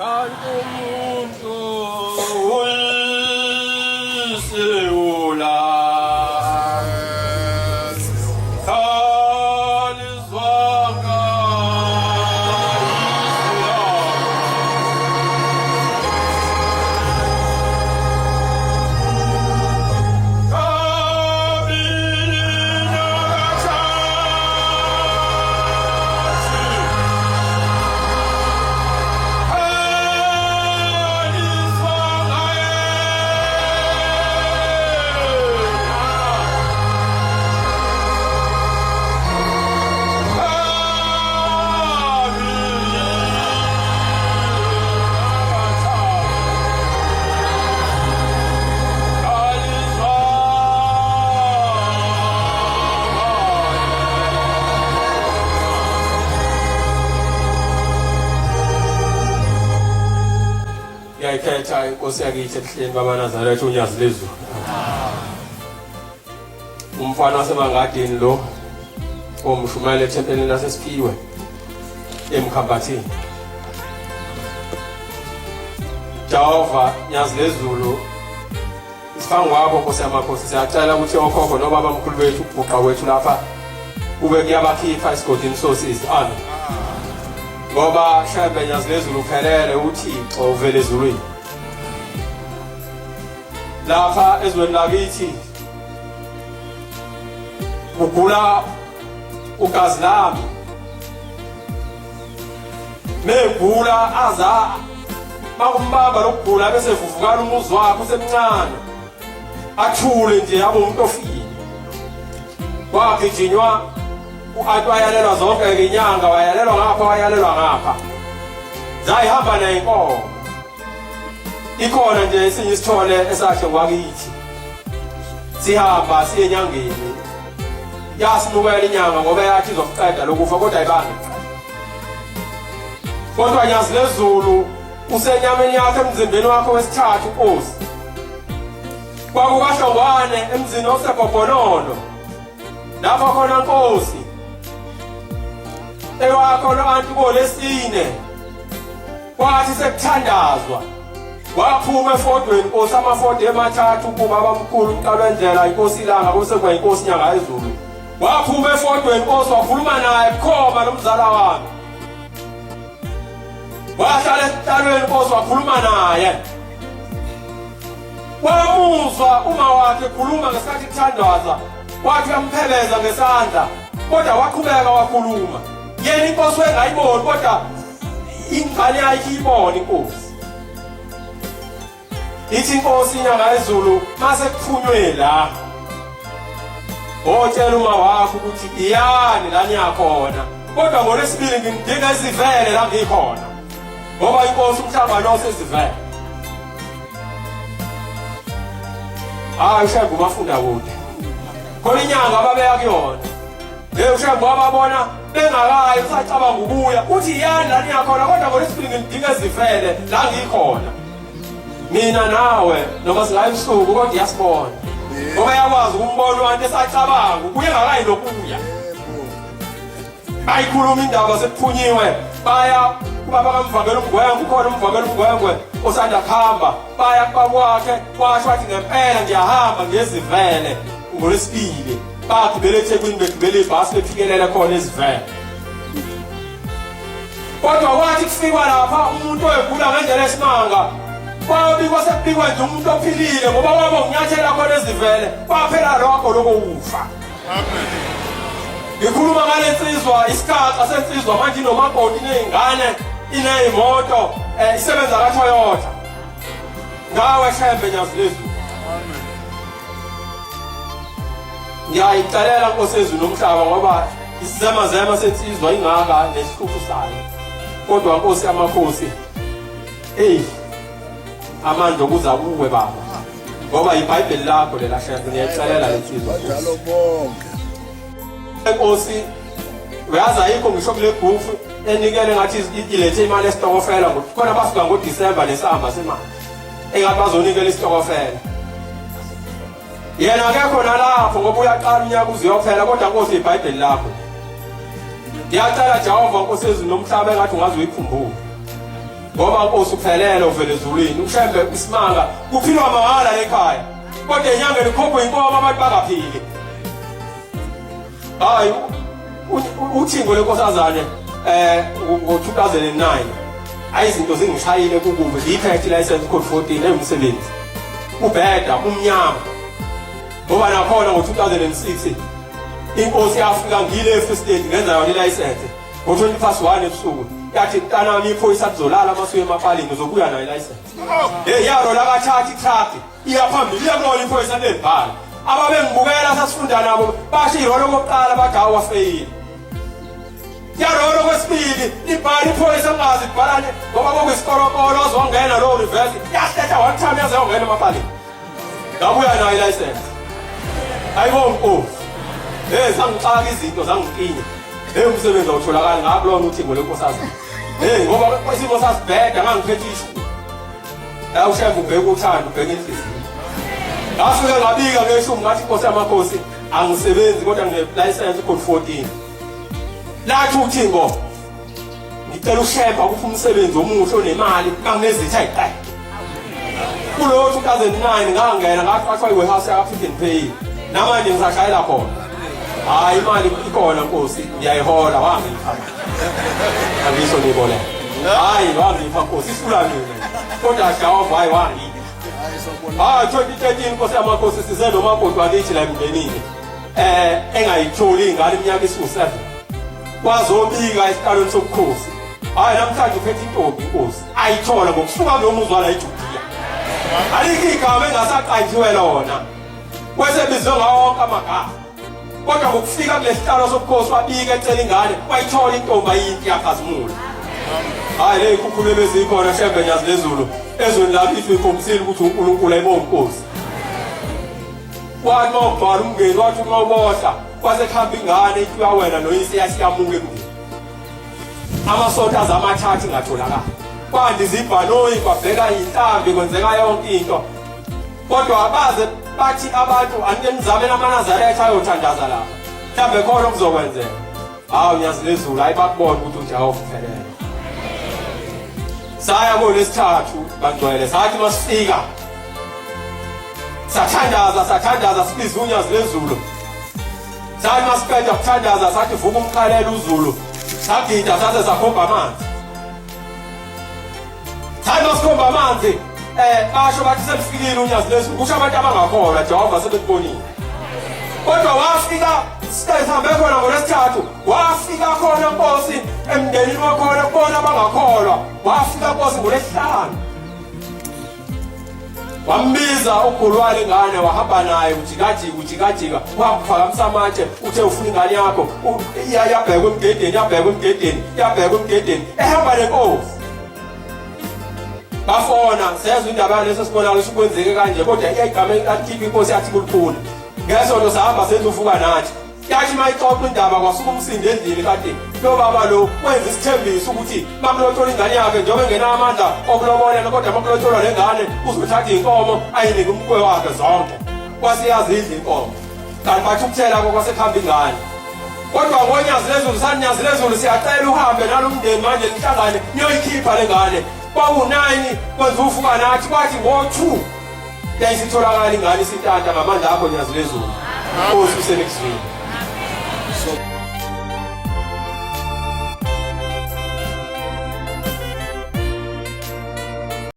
Umuntu ulisiula khalizwaka ngiyayikhetha inkosi yakithi ebuhleni babaNazaretha uNyazi lezulu. Umfana wasemangadini lo omshumayela ethempelini laseSiphiwe eMkhambathini. Jehova Nyazi lezulu isifangu wabo Nkosi yamakhosi, siyacela ukuthi okhokho nobaba mkhulu wethu ubhuqa wethu lapha kube kuyabakhipha esigodini sosizi. Amen. Ngoba mhlawumbe Nyazi lezulu uphelele uThixo uvele ezulwini. Lapha ezweni lakithi ugula ugazi lami, megula aza makumbamba lokugula bese vuvukala umuzi wakhe usemncane athule nje yabo umuntu ofile. Wagijinywa wayalelwa zonke inyanga, wayalelwa ngapha wayalelwa ngapha, zayihamba nayinkomo. Ikhona nje esinye isithole esahle ngwakithi, sihamba siye enyangeni, yasinukela inyanga ngoba yathi izokuqeda lokufa kodwa ayibanga. Kodwa Nyazi lezulu usenyameni yakhe emzimbeni wakhe wesithathu Nkosi. KwakukaHlongwane emzini oseBhobhonono lapho khona Nkosi ewakho lo-anti kolesine kwathi sekuthandazwa waphuma efodweni Nkosi, amafodi emathathu kuba bamkhulu uMqalwendlela inkosi ilanga kusekwa inkosi Nyanga Yezulu. Waphuma efodweni Nkosi wakhuluma naye bukhoma nomzala wami, wahlala esitalweni Nkosi wakhuluma naye. Wamuzwa uma wakhe khuluma ngesikhathi kuthandaza, wathi uyamphebeza ngesandla kodwa waqhubeka wakhuluma. Yena inkosi wengayiboni kodwa ingane yakhe ibona inkosi. Ithi inkosi Nyanga Yezulu mase kuphunywe la, otshela uma wakho ukuthi iyani la niyakhona, kodwa ngolesibili ngidinga izivele la ngikhona ngoba inkosi umhlangano osezivele. Hayi shembu bafunda kude khona inyanga ababeya kuyona leyo shembu ababona bengakayi usacabanga ukuya uthi iyani la niyakhona, kodwa ngolesibili ngidinga izivele la ngikhona. Mina nawe noma singayi ebusuku kodwa iyasibona ngoba yakwazi ukumbona umuntu esacabanga ukuya ngakayi nokuya. Ayikhuluma indaba sekuphunyiwe baya kubaba kaMvangeli uMgwengwe, ukhona uMvangeli uMgwengwe osanda kuhamba, baya kwakwakhe washo wathi ngempela ngiyahamba ngezivele ngolesibili. Bagibele eThekwini begibele ibhasi befikelele khona ezivele. Kodwa kwathi kufikwa lapha umuntu oyegula ngendlela esimanga kwabikwa sekubikwa nje umuntu ophilile ngoba waba unyathela khona ezivele kwaphela lokho lokufa. Amen. Ngikhuluma ngale nsizwa isikhaqa sensizwa manje inomakoti nezingane ineyimoto isebenza kaToyota. Ngawe shembe Nyazi lezulu. Amen. Ngiyayicalela Nkosi yezulu nomhlaba ngoba isizema sensizwa ingaka nesihluku sayo. Kodwa Nkosi yamakhosi amandla okuza kuwe baba ngoba iBhayibheli lakho lela shembe, ngiyayicalela lensizwa. Njalo bonke Nkosi uyazi ayikho ngisho kule bhuku enikele ngathi ilethe imali esitokofela khona basuka ngoDisemba nesamba semali engathi bazonikela isitokofela. Yena akekho nalapho ngoba uyaqala unyaka uziyophela, kodwa Nkosi iBhayibheli lakho Ngiyacela Jehova Nkosi yezulu nomhlaba engathi ungaze uyikhumbule. ngoba Nkosi uphelele uvele ezulwini ushembe isimanga kuphilwa mahala ekhaya kodwa enyangeni khopho inkomo abantu bangaphili. Hayi uthingo lenkosazane ngo-2009 ayizinto zingishayile kukubi ngiyiphethe license code 14 emsebenzi ubheda umnyama ngoba nakhona ngo-2006 inkosi yafika ngile Free State ngenza yona ilicense ngo-1 ebusuku yathi mntanami iphoyisa kuzolala masuye emapalini uzobuya nayo ilicense yaro lakathatha itruck iyaphambili iyakulola iphoyisa lebhala ababengibukela sasifunda nabo basho irolo kokuqala bathi hawu wafeyile yarolo kwesibili ibhala iphoyisa ngazi ibhalane ngoba kokuyisikorokolo ozongena lowo reverse yahletha one time yaze yongena emapalini ngabuya nayo ilicense. Ayibonga Nkosi zangixaka izinto zangiqinya umsebenzi awutholakala ngakulona uthingo lenkosazana ngoba isimo sasibheda ngangiphethe ishu awushevu ubheka uthando ubheka inhliziyo ngafike ngabika ngeshumi ngathi Nkosi yamakhosi angisebenzi kodwa ngine-license code 14 lathi uthingo ngicela ushemba kuphi umsebenzi omuhle onemali kanginezitha ayiqala kulo 2009 ngangena ngathi warehouse yaka-Pick n Pay namanje ngisashayela khona. Hayi imali ikhona Nkosi ngiyayihola wangipha angisho nibole hayi wangipha Nkosi isula mina kodwa Jehova hayi wangipha 2013 Nkosi yamakhosi size nomakoti wakithi la emndenini engayitholi ingane iminyaka isu7 wazobika esikalweni sobukhosi hayi namhlanje uphethe intombi Nkosi ayithola ngokusuka kulo muzi wala eJudiya alikho igama engasaqanjiwe lona kwesebizwe ngawo wonke amagama kodwa ngokufika kulesihlalo sobukhosi wabika ecela ingane wayithola intombi ayinti yakhazimula. Hayi le ikhukhulu bezikhona shembe nyazi lezulu ezweni lapho ikhombisile ukuthi uNkulunkulu ayibonga Nkosi wathi mawubhala umngeni wathi unqobohla kwasekuhamba ingane ithi wena noyise yasiyamuke emngeni amasonto azamathathu ngatholakala kwandi zibhanoyi kwabheka inhlambi kwenzeka yonke into kodwa abaze bathi abantu anike nizame naManazaretha ayothandaza lapha mhlambe khona okuzokwenzeka. Hawu nyazi lezulu ayibakubona ukuthi uJehova uphelele. Saya ngolesithathu bangcwele sathi masifika sathandaza sibiza unyazi lezulu sathi masiqeda ukuthandaza sathi vuka umkhalela uzulu sagida saze sakhomba amanzi sathi masikhomba amanzi basho bathi selifikile unyazi lezulu kusho abantu abangakholwa Jehova sebekubonile kodwa wafika sihambe khona ngolesithathu wafika khona Nkosi emndenini wakhona kubona abangakholwa wafika Nkosi ngolesihlanu wambiza uGolwane ingane wahamba naye ujikajika waphakamisa amatshe uthe ufuna ingane yakho yabheka emgedeni ehamba neNkosi bafona sezwe indaba yaleso sibona ukuthi kwenzeke kanje kodwa iyayigama akhipha inkosi yathi kulukhulu ngesonto sahamba senze uvuka nathi yathi mayixoxa indaba kwasuka umsindo endlini kade lo baba lo wenza isithembiso ukuthi makulothola ingane yakhe njengoba engena amandla okulobola kodwa makulothola lengane uzothatha inkomo ayinike umkwe wakhe zonke kwasiyazi idla inkomo kanti bathi ukuthela kwasekuhamba ingane kodwa ngonyazi lezulu sanyazi lezulu siyacela uhambe nalomndeni manje lihlangane niyoyikhipha lengane kwawu9 kwenza uvuka nathi kwathi ngo2 yayisitholakala ingane isintanta ngamandla akho nyazi lezulu Nkosi usenekusini.